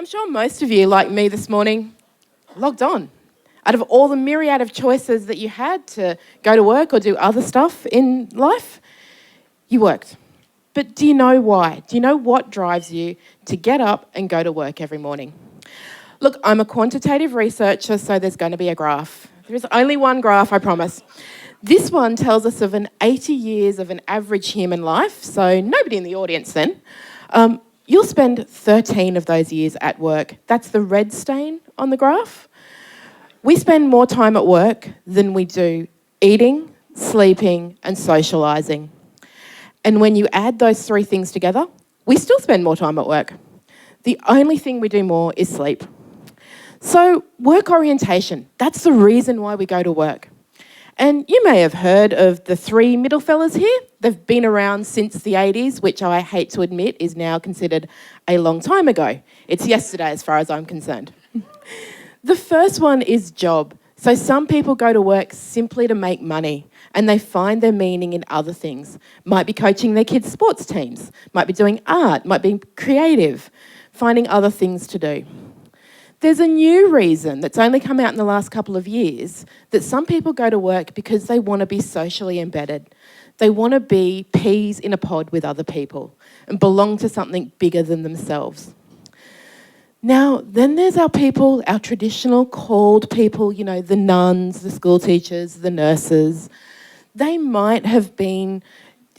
I'm sure most of you, like me this morning, logged on. Out of all the myriad of choices that you had to go to work or do other stuff in life, you worked. But do you know why? Do you know what drives you to get up and go to work every morning? Look, I'm a quantitative researcher, so there's going to be a graph. There is only one graph, I promise. This one tells us of 80 years of an average human life, so nobody in the audience then. You'll spend 13 of those years at work. That's the red stain on the graph. We spend more time at work than we do eating, sleeping, and socialising. And when you add those three things together, we still spend more time at work. The only thing we do more is sleep. So work orientation, that's the reason why we go to work. And you may have heard of the three middle fellas here. They've been around since the 80s, which I hate to admit is now considered a long time ago. It's yesterday as far as I'm concerned. The first one is job. So some people go to work simply to make money and they find their meaning in other things. Might be coaching their kids' sports teams, might be doing art, might be creative, finding other things to do. There's a new reason that's only come out in the last couple of years that some people go to work because they want to be socially embedded. They want to be peas in a pod with other people and belong to something bigger than themselves. Now, then there's our people, our traditional called people, you know, the nuns, the school teachers, the nurses. They might have been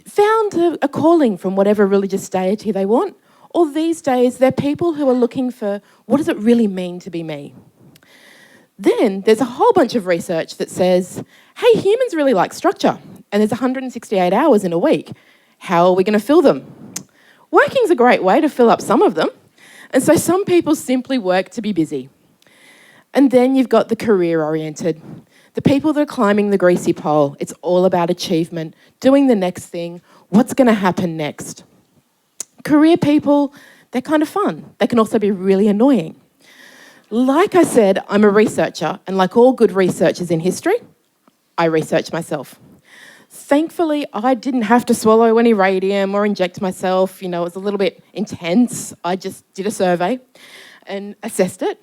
found a calling from whatever religious deity they want. Or these days, they're people who are looking for, what does it really mean to be me? Then there's a whole bunch of research that says, hey, humans really like structure, and there's 168 hours in a week. How are we going to fill them? Working's a great way to fill up some of them, and so some people simply work to be busy. And then you've got the career-oriented, the people that are climbing the greasy pole. It's all about achievement, doing the next thing, what's going to happen next. Career people, they're kind of fun. They can also be really annoying. Like I said, I'm a researcher, and like all good researchers in history, I research myself. Thankfully, I didn't have to swallow any radium or inject myself. You know, it was a little bit intense. I just did a survey and assessed it.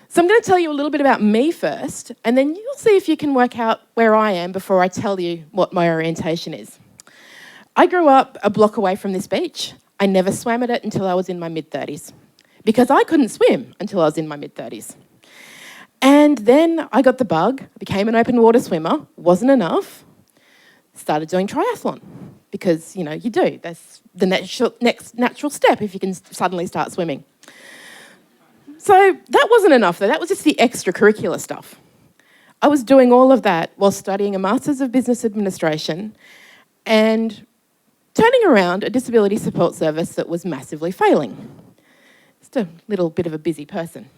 So I'm going to tell you a little bit about me first, and then you'll see if you can work out where I am before I tell you what my orientation is. I grew up a block away from this beach. I never swam at it until I was in my mid-30s because I couldn't swim until I was in my mid-30s. And then I got the bug, became an open water swimmer, wasn't enough, started doing triathlon because, you know, you do. That's the next natural step if you can suddenly start swimming. So that wasn't enough though, that was just the extracurricular stuff. I was doing all of that while studying a Masters of Business Administration and turning around a disability support service that was massively failing. Just a little bit of a busy person.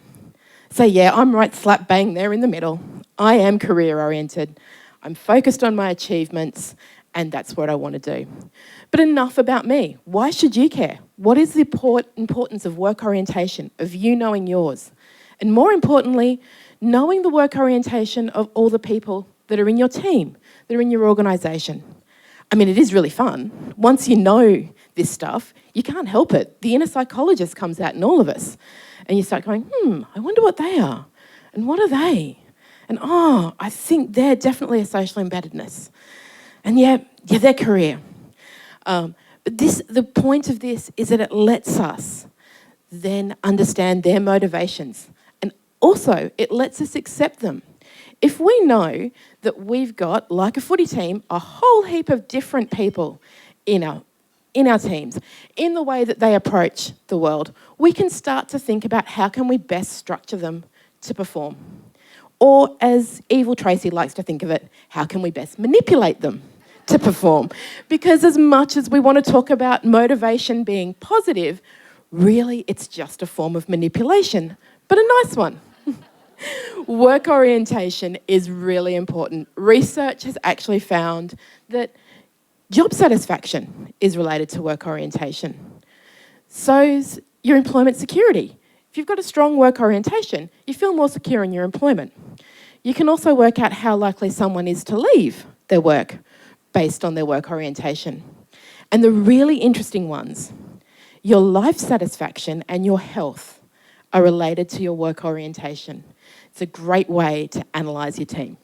So yeah, I'm right slap bang there in the middle. I am career-oriented. I'm focused on my achievements, and that's what I want to do. But enough about me. Why should you care? What is the importance of work orientation, of you knowing yours? And more importantly, knowing the work orientation of all the people that are in your team, that are in your organisation. I mean, it is really fun. Once you know this stuff, you can't help it. The inner psychologist comes out in all of us. And you start going, I wonder what they are. And what are they? And I think they're definitely a social embeddedness. And yeah, their career. But the point of this is that it lets us then understand their motivations. And also, it lets us accept them. If we know that we've got, like a footy team, a whole heap of different people in our teams, in the way that they approach the world, we can start to think about how can we best structure them to perform. Or as Evil Tracy likes to think of it, how can we best manipulate them to perform? Because as much as we want to talk about motivation being positive, really it's just a form of manipulation, but a nice one. Work orientation is really important. Research has actually found that job satisfaction is related to work orientation. So's your employment security. If you've got a strong work orientation, you feel more secure in your employment. You can also work out how likely someone is to leave their work based on their work orientation. And the really interesting ones, your life satisfaction and your health are related to your work orientation. It's a great way to analyse your team.